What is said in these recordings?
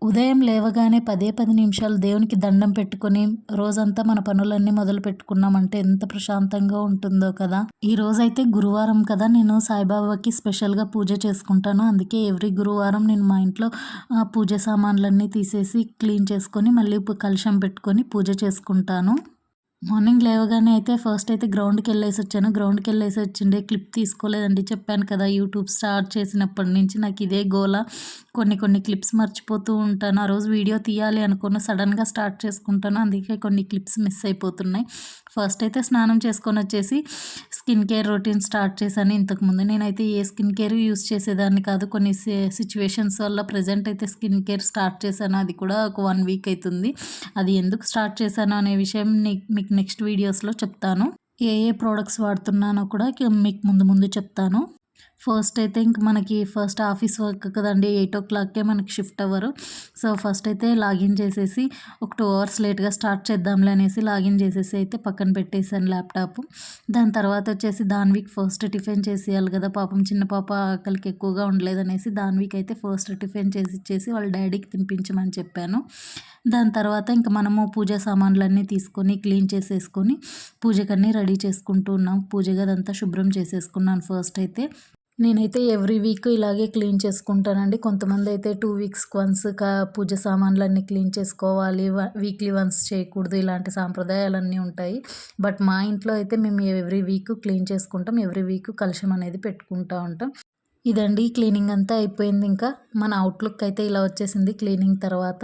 ఉదయం లేవగానే 10 నిమిషాలు దేవునికి దండం పెట్టుకొని రోజంతా మన పనులన్నీ మొదలు పెట్టుకున్నామంటే ఎంత ప్రశాంతంగా ఉంటుందో కదా. ఈ రోజైతే గురువారం కదా, నేను సాయిబాబాకి స్పెషల్గా పూజ చేసుకుంటాను. అందుకే ఎవ్రీ గురువారం నేను మా ఇంట్లో పూజ సామాన్లన్నీ తీసేసి క్లీన్ చేసుకొని మళ్ళీ కలశం పెట్టుకొని పూజ చేసుకుంటాను. మార్నింగ్ లేవగానే అయితే ఫస్ట్ అయితే గ్రౌండ్కి వెళ్ళేసి వచ్చాను. గ్రౌండ్కి వెళ్ళేసి వచ్చిండే క్లిప్ తీసుకోలేదండి. చెప్పాను కదా, యూట్యూబ్ స్టార్ట్ చేసినప్పటి నుంచి నాకు ఇదే గోల. కొన్ని క్లిప్స్ మర్చిపోతూ ఉంటాను. ఆ రోజు వీడియో తీయాలి అనుకున్న సడన్గా స్టార్ట్ చేసుకుంటాను. అందుకే కొన్ని క్లిప్స్ మిస్ అయిపోతున్నాయి. ఫస్ట్ అయితే స్నానం చేసుకొని వచ్చేసి స్కిన్ కేర్ రొటీన్ స్టార్ట్ చేశాను. ఇంతకుముందు నేనైతే ఏ స్కిన్ కేర్ యూస్ చేసేదాన్ని కాదు. కొన్ని సిచ్యువేషన్స్ వల్ల ప్రజెంట్ అయితే స్కిన్ కేర్ స్టార్ట్ చేశాను. అది కూడా ఒక 1 వీక్ అవుతుంది. అది ఎందుకు స్టార్ట్ చేశాను అనే విషయం మీకు నెక్స్ట్ వీడియోస్లో చెప్తాను. ఏ ప్రోడక్ట్స్ వాడుతున్నానో కూడా మీకు ముందు చెప్తాను. ఫస్ట్ అయితే ఇంక మనకి ఫస్ట్ ఆఫీస్ వర్క్ కదండి, 8 o'clockకే మనకి షిఫ్ట్ అవ్వరు. సో ఫస్ట్ అయితే లాగిన్ చేసేసి ఒక 2 hours లేట్గా స్టార్ట్ చేద్దాంలే అనేసి లాగిన్ చేసేసి అయితే పక్కన పెట్టేశాను ల్యాప్టాప్. దాని తర్వాత వచ్చేసి దాన్విక్ ఫస్ట్ టిఫిన్ చేసేయాలి కదా, పాపం చిన్న పాప ఆకలికి ఎక్కువగా ఉండలేదనేసి దాన్విక్ అయితే ఫస్ట్ టిఫిన్ చేసి ఇచ్చేసి వాళ్ళ డాడీకి తినిపించమని చెప్పాను. దాని తర్వాత ఇంక మనము పూజా సామాన్లన్నీ తీసుకొని క్లీన్ చేసేసుకొని పూజకన్నీ రెడీ చేసుకుంటూ ఉన్నాం. పూజ గదంతా శుభ్రం చేసేసుకున్నాను ఫస్ట్ అయితే. నేనైతే ఎవ్రీ వీక్ ఇలాగే క్లీన్ చేసుకుంటానండి. కొంతమంది అయితే 2 వీక్స్‌కి వన్స్ పూజ సామాన్లన్నీ క్లీన్ చేసుకోవాలి, వీక్లీ వన్స్ చేయకూడదు, ఇలాంటి సాంప్రదాయాలన్నీ ఉంటాయి. బట్ మా ఇంట్లో అయితే మేము ఎవ్రీ వీక్ క్లీన్ చేసుకుంటాం. ఎవ్రీ వీక్ కలశం అనేది పెట్టుకుంటూ ఉంటాం. ఇదండి క్లీనింగ్ అంతా అయిపోయింది. ఇంకా మన అవుట్లుక్ అయితే ఇలా వచ్చేసింది క్లీనింగ్ తర్వాత.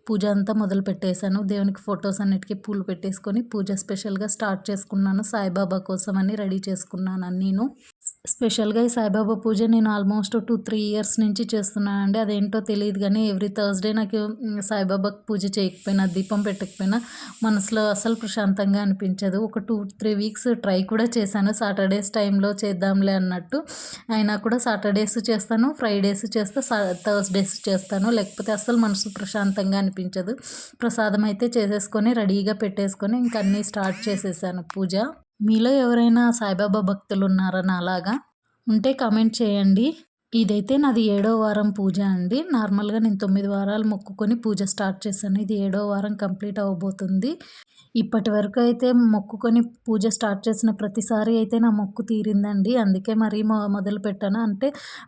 పూజ అంతా మొదలు పెట్టేశాను. దేవునికి ఫొటోస్ అన్నిటికీ పూలు పెట్టేసుకొని పూజ స్పెషల్గా స్టార్ట్ చేసుకున్నాను. సాయిబాబా కోసం అని రెడీ చేసుకున్నాను అన్నీను. స్పెషల్గా ఈ సాయిబాబా పూజ నేను ఆల్మోస్ట్ 2-3 ఇయర్స్ నుంచి చేస్తున్నానండి. అదేంటో తెలియదు కానీ ఎవ్రీ థర్స్డే నాకు సాయిబాబాకి పూజ చేయకపోయినా, దీపం పెట్టకపోయినా మనసులో అసలు ప్రశాంతంగా అనిపించదు. ఒక 2-3 వీక్స్ ట్రై కూడా చేశాను. సాటర్డేస్ టైంలో చేద్దాంలే అన్నట్టు. అయినా కూడా సాటర్డేస్ చేస్తాను, ఫ్రైడేస్ చేస్తా, థర్స్డేస్ చేస్తాను. లేకపోతే అస్సలు మనసు ప్రశాంతంగా అనిపించదు. ప్రసాదం అయితే చేసేసుకొని రెడీగా పెట్టేసుకొని ఇంక అన్నీ స్టార్ట్ చేసేసాను పూజ. మీలో ఎవరైనా సాయిబాబా భక్తులు ఉన్నారా నాలాగా? ఉంటే కామెంట్ చేయండి. ఇదైతే నాది 7వ వారం పూజ అండి. నార్మల్గా నేను 9 వారాలు మొక్కుకొని పూజ స్టార్ట్ చేశాను. ఇది 7వ వారం కంప్లీట్ అవ్వబోతుంది. ఇప్పటి వరకు అయితే మొక్కుకొని పూజ స్టార్ట్ చేసిన ప్రతిసారి అయితే నా మొక్కు తీరిందండి. అందుకే మరీ మొదలు పెట్టాను. అంటే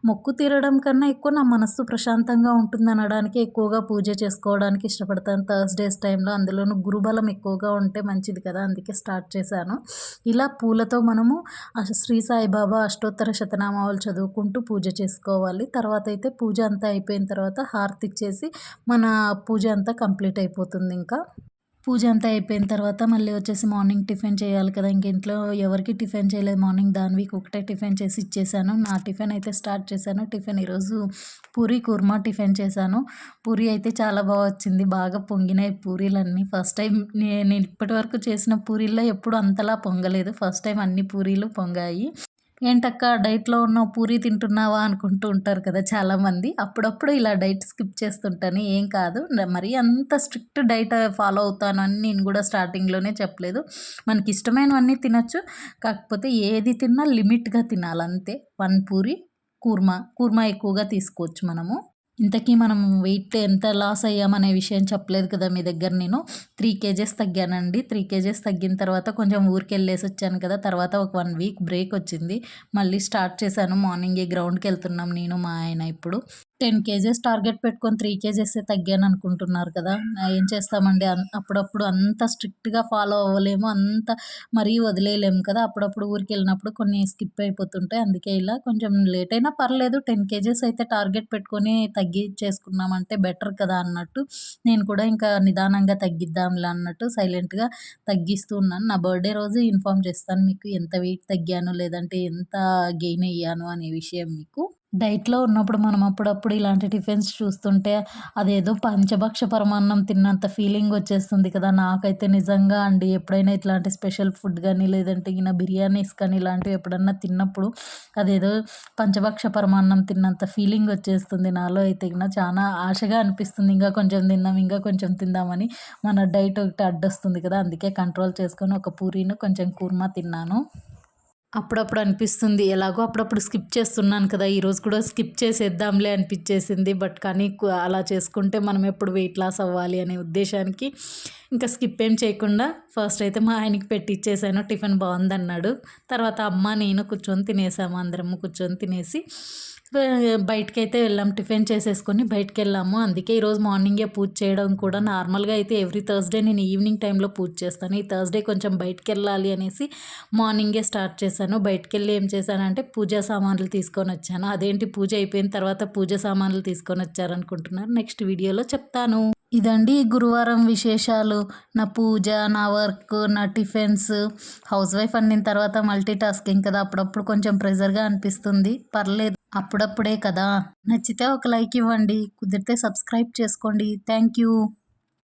మొక్కు తీరడం కన్నా ఎక్కువ నా మనస్సు ప్రశాంతంగా ఉంటుందనడానికి ఎక్కువగా పూజ చేసుకోవడానికి ఇష్టపడతాను థర్స్డేస్ టైంలో. అందులోనూ గురుబలం ఎక్కువగా ఉంటే మంచిది కదా, అందుకే స్టార్ట్ చేశాను. ఇలా పూలతో మనము శ్రీ సాయిబాబా అష్టోత్తర శతనామాలు చదువుకుంటూ పూజ చేసుకోవాలి. తర్వాత అయితే పూజ అంతా అయిపోయిన తర్వాత హారతి ఇచ్చేసి మన పూజ అంతా కంప్లీట్ అయిపోతుంది. ఇంకా పూజ అంతా అయిపోయిన తర్వాత మళ్ళీ వచ్చేసి మార్నింగ్ టిఫిన్ చేయాలి కదా. ఇంక ఇంట్లో ఎవరికి టిఫిన్ చేయలేదు. మార్నింగ్ దాన్వికి ఒకటే టిఫిన్ చేసి ఇచ్చేసాను. నా టిఫిన్ అయితే స్టార్ట్ చేశాను. టిఫిన్ ఈరోజు పూరి కుర్మా టిఫిన్ చేశాను. పూరి అయితే చాలా బాగా వచ్చింది. బాగా పొంగినాయి పూరీలన్నీ. ఫస్ట్ టైం నేను ఇప్పటివరకు చేసిన పూరీల్లో ఎప్పుడు అంతలా పొంగలేదు. ఫస్ట్ టైం అన్ని పూరీలు పొంగాయి. ఏంటక్క డైట్‌లో ఉన్నావు, పూరి తింటున్నావా అనుకుంటూ ఉంటారు కదా చాలామంది. అప్పుడప్పుడు ఇలా డైట్ స్కిప్ చేస్తుంటాను. ఏం కాదు. మరీ అంత స్ట్రిక్ట్ డైట్ ఫాలో అవుతాను అని నేను కూడా స్టార్టింగ్‌లోనే చెప్పలేదు. మనకిష్టమైనవన్నీ తినొచ్చు. కాకపోతే ఏది తిన్నా లిమిట్‌గా తినాలంతే. 1 పూరి, కుర్మా ఎక్కువగా తీసుకోవచ్చు మనము. ఇంతకీ మనం వెయిట్ ఎంత లాస్ అయ్యామనే విషయం చెప్పలేదు కదా మీ దగ్గర నేను. 3 కేజెస్ తగ్గానండి. 3 కేజెస్ తగ్గిన తర్వాత కొంచెం ఊరికెళ్ళేసి వచ్చాను కదా, తర్వాత ఒక 1 వీక్ బ్రేక్ వచ్చింది. మళ్ళీ స్టార్ట్ చేశాను. మార్నింగే గ్రౌండ్‌కెళ్తున్నాం నేను, మా ఆయన ఇప్పుడు. 10 కేజెస్ టార్గెట్ పెట్టుకొని 3 కేజెసే తగ్గాను అనుకుంటున్నారు కదా. ఏం చేస్తామండి, అప్పుడప్పుడు అంత స్ట్రిక్ట్‌గా ఫాలో అవ్వలేము. అంత మరీ వదిలేయలేము కదా. అప్పుడప్పుడు ఊరికెళ్ళినప్పుడు కొన్ని స్కిప్ అయిపోతుంటాయి. అందుకే ఇలా కొంచెం లేట్ అయినా పర్లేదు. 10 కేజెస్ అయితే టార్గెట్ పెట్టుకొని తగ్గించేసుకున్నామంటే బెటర్ కదా అన్నట్టు. నేను కూడా ఇంకా నిదానంగా తగ్గిద్దాంలే అన్నట్టు సైలెంట్‌గా తగ్గిస్తూ ఉన్నాను. నా బర్త్‌డే రోజు ఇన్ఫార్మ్ చేస్తాను మీకు ఎంత వెయిట్ తగ్గాను, లేదంటే ఎంత గెయిన్ అయ్యాను అనే విషయం మీకు. డైట్‌లో ఉన్నప్పుడు మనం అప్పుడప్పుడు ఇలాంటి టిఫిన్స్ చూస్తుంటే అదేదో పంచభక్ష పరమాన్నం తిన్నంత ఫీలింగ్ వచ్చేస్తుంది కదా. నాకైతే నిజంగా అండి, ఎప్పుడైనా ఇట్లాంటి స్పెషల్ ఫుడ్ గానీ, లేదంటే బిర్యానీస్ కానీ ఇలాంటివి ఎప్పుడన్నా తిన్నప్పుడు అదేదో పంచభక్ష పరమాన్నం తిన్నంత ఫీలింగ్ వచ్చేస్తుంది నాలో అయితే. చాలా ఆశగా అనిపిస్తుంది. ఇంకా కొంచెం తిందామని. మన డైట్ ఒకటి అడ్డొస్తుంది కదా, అందుకే కంట్రోల్ చేసుకొని ఒక పూరీను కొంచెం కుర్మా తిన్నాను. అప్పుడప్పుడు అనిపిస్తుంది. ఎలాగో అప్పుడప్పుడు స్కిప్ చేస్తున్నాను కదా! ఈరోజు కూడా స్కిప్ చేసేద్దాంలే అనిపిచ్చేసింది. బట్ కానీ అలా చేసుకుంటే మనం ఎప్పుడు వెయిట్ లాస్ అవ్వాలి అనే ఉద్దేశానికి ఇంకా స్కిప్ ఏం చేయకుండా ఫస్ట్ అయితే మా ఆయనకి పెట్టిచ్చేసాను. టిఫిన్ బావుందన్నాడు. తర్వాత అమ్మ, నేను కూర్చొని తినేసాము. అందరము కూర్చొని తినేసి బయటికైతే వెళ్ళాం. టిఫిన్ చేసేసుకొని బయటికెళ్ళాము. అందుకే ఈరోజు మార్నింగే పూజ చేయడం కూడా నార్మల్‌గా అయితే ఎవ్రీ థర్స్‌డే నేను ఈవినింగ్ టైంలో పూజ చేస్తాను. ఈ థర్స్‌డే కొంచెం బయటికెళ్ళాలి అనేసి మార్నింగే స్టార్ట్ చేశాను. బయటికెళ్ళి ఏం చేశానంటే పూజా సామాన్లు తీసుకొనొచ్చాను. అదేంటి పూజ అయిపోయిన తర్వాత పూజ సామాన్లు తీసుకొనొచ్చారనుకుంటున్నారు. నెక్స్ట్ వీడియోలో చెప్తాను. ఇదండి ఈ గురువారం విశేషాలు. నా పూజ, నా వర్క్, నా టిఫిన్స్, హౌస్ వైఫ్ అనిన తర్వాత మల్టీ టాస్కింగ్ కదా! అప్పుడప్పుడు కొంచెం ప్రెషర్‌గా అనిపిస్తుంది. పర్లేదు. అప్పుడప్పుడే కదా! నచ్చితే ఒక లైక్ ఇవ్వండి. కుదిరితే సబ్స్క్రైబ్ చేసుకోండి. Thank you.